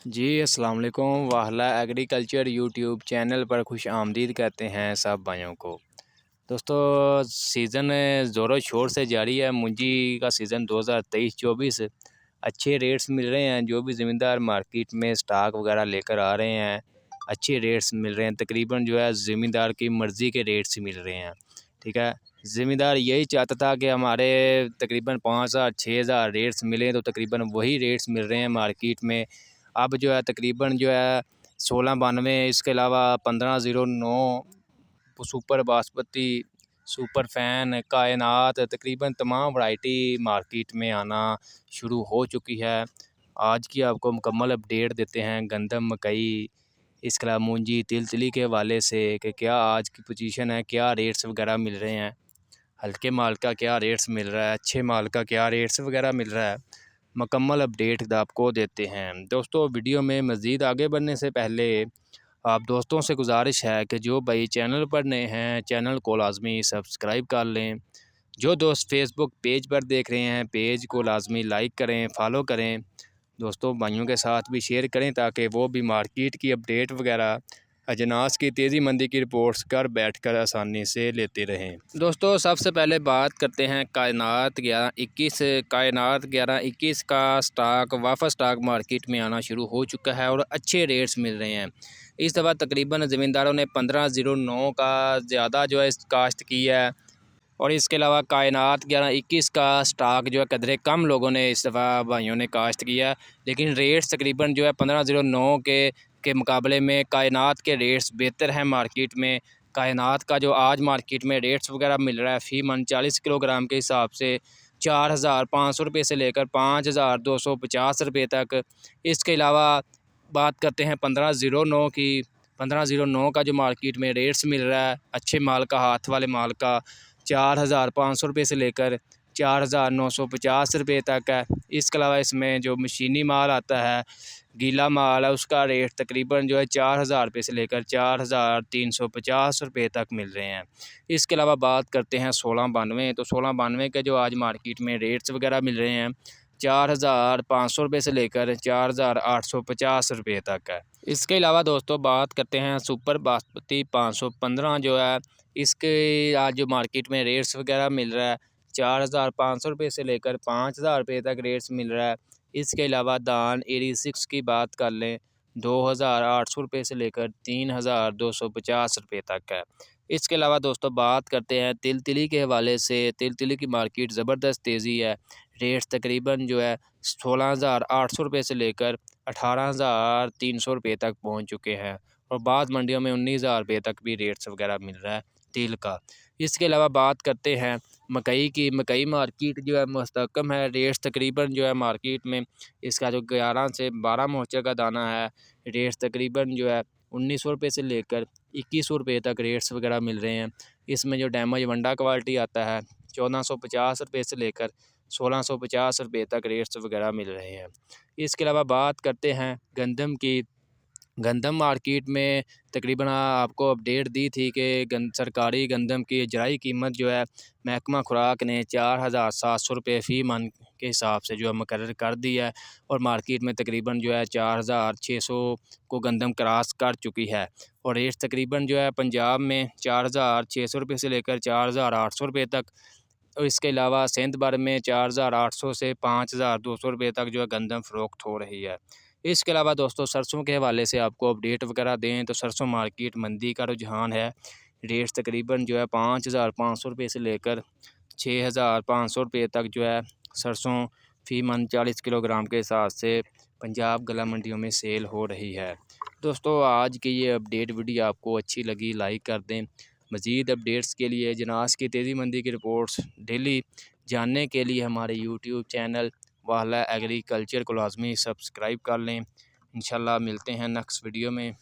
जी अस्सलाम वालेकुम। वाहला agriculture YouTube channel पर खुश आमदीद कहते हैं सब भाइयों को। दोस्तों, सीज़न ज़ोरों शोर से जारी है। मूंजी का सीज़न 2023-24 अच्छे रेट्स मिल रहे हैं। जो भी ज़मींदार मार्केट में स्टॉक वगैरह लेकर आ रहे हैं, अच्छे रेट्स मिल रहे हैं। तकरीबन जो है ज़मींदार की मर्ज़ी के रेट्स मिल रहे हैं। ठीक है, ज़मींदार यही चाहता था कि हमारे तकरीबन 5,000 6,000 रेट्स मिले, तो तकरीबन वही रेट्स मिल रहे हैं मार्केट में। अब जो है तकरीबन जो है 1692, इसके अलावा 1509 सुपर बासमती, सुपर फैन, कायनात, तकरीबन तमाम वैरायटी मार्केट में आना शुरू हो चुकी है। आज की आपको मुकम्मल अपडेट देते हैं गंदम, मकई, इसके अलावा मूंजी, तिल के हवाले से कि क्या आज की पोजीशन है, क्या रेट्स वगैरह मिल रहे हैं, हल्के माल का क्या रेट्स मिल रहा है, अच्छे माल का क्या रेट्स वगैरह मिल रहा है। मुकम्मल अपडेट आपको देते हैं। दोस्तों, वीडियो में मज़ीद आगे बढ़ने से पहले आप दोस्तों से गुजारिश है कि जो भाई चैनल पर नए हैं, चैनल को लाजमी सब्सक्राइब कर लें। जो दोस्त फेसबुक पेज पर देख रहे हैं, पेज को लाजमी लाइक करें, फॉलो करें। दोस्तों भाइयों के साथ भी शेयर करें ताकि वो भी मार्केट की अपडेट वगैरह, अजनास की तेज़ी मंदी की रिपोर्ट्स घर बैठकर आसानी से लेते रहें। दोस्तों, सबसे पहले बात करते हैं कायनात 1121। कायनात 1121 का स्टॉक, वापस स्टॉक मार्केट में आना शुरू हो चुका है और अच्छे रेट्स मिल रहे हैं। इस दफ़ा तकरीबन ज़मींदारों ने 1509 का ज़्यादा जो है काश्त की है, और इसके अलावा कायनात 1121 का स्टॉक जो है कदरे कम लोगों ने इस दफ़ा भाइयों ने काश्त किया है। लेकिन रेट्स तकरीबन जो है 1509 के मुकाबले में कायनात के रेट्स बेहतर हैं मार्केट में। कायनात का जो आज मार्केट में रेट्स वगैरह मिल रहा है फ़ी मन 40 किलोग्राम के हिसाब से 4,500 रुपये से लेकर 5,250 रुपये तक। इसके अलावा बात करते हैं 1509 की। 1509 का जो मार्केट में रेट्स मिल रहा है अच्छे माल का, हाथ वाले माल का, 4,500 रुपये से लेकर 4,950 रुपये तक है। इसके अलावा इसमें जो मशीनी माल आता है, गीला माल है, उसका रेट तकरीबन जो है 4,000 रुपये से लेकर 4,350 रुपये तक मिल रहे हैं। इसके अलावा बात करते हैं 1692। तो 1692 के जो आज मार्केट में रेट्स वगैरह मिल रहे हैं 4,500 रुपये से लेकर 4,850 रुपये तक है। इसके अलावा दोस्तों बात करते हैं सुपर बासमती 515 जो है, इसके आज जो मार्केट में रेट्स वगैरह मिल रहा है 4,500 रुपये से लेकर 5,000 रुपये तक रेट्स मिल रहा है। इसके अलावा दान 86 की बात कर लें 2,800 रुपये से लेकर 3,250 रुपये तक है। इसके अलावा दोस्तों बात करते हैं तिल के हवाले से। तिल की मार्केट ज़बरदस्त तेज़ी है। रेट्स तकरीबन जो है 16,800 रुपये से लेकर 18,300 रुपये तक पहुंच चुके हैं, और बाद मंडियों में 19,000 रुपये तक भी रेट्स वगैरह मिल रहा है तिल का। इसके अलावा बात करते हैं मकई की। मकई मार्केट जो है मुस्तकम है। रेट्स तकरीबन जो है मार्केट में इसका जो 11 से 12 मोचे का दाना है, रेट्स तकरीबन जो है 1,900 रुपये से लेकर 2,100 रुपये तक रेट्स वगैरह मिल रहे हैं। इसमें जो डैमेज वंडा क्वालिटी आता है 1,450 रुपये से लेकर 1,650 रुपये तक रेट्स वगैरह मिल रहे हैं। इसके अलावा बात करते हैं गंदम की। गंदम मार्केट में तकरीबन आपको अपडेट दी थी कि सरकारी गंदम की जराई कीमत जो है महकमा खुराक ने 4,700 रुपये फ़ी मन के हिसाब से जो है मुकर्रर कर दी है, और मार्केट में तकरीबन जो है 4,600 को गंदम क्रॉस कर चुकी है। और रेट तकरीबन जो है पंजाब में 4,600 रुपये से लेकर 4,800 रुपये तक, और इसके अलावा सिंध भर में 4,800 से 5,200 रुपये तक जो है गंदम फ़रोख्त हो रही है। इसके अलावा दोस्तों सरसों के हवाले से आपको अपडेट वगैरह दें तो सरसों मार्केट मंदी का रुझान है। रेट्स तकरीबन जो है 5,500 रुपये से लेकर 6,500 रुपये तक जो है सरसों फ़ी मन 40 किलोग्राम के हिसाब से पंजाब गला मंडियों में सेल हो रही है। दोस्तों, आज की ये अपडेट वीडियो आपको अच्छी लगी, लाइक कर दें। मज़ीद अपडेट्स के लिए, जनास की तेज़ी मंदी की रिपोर्ट्स डेली जानने के लिए हमारे यूट्यूब चैनल वाहला एग्रीकल्चर को लाजमी सब्सक्राइब कर लें। इंशाल्लाह मिलते हैं नेक्स्ट वीडियो में।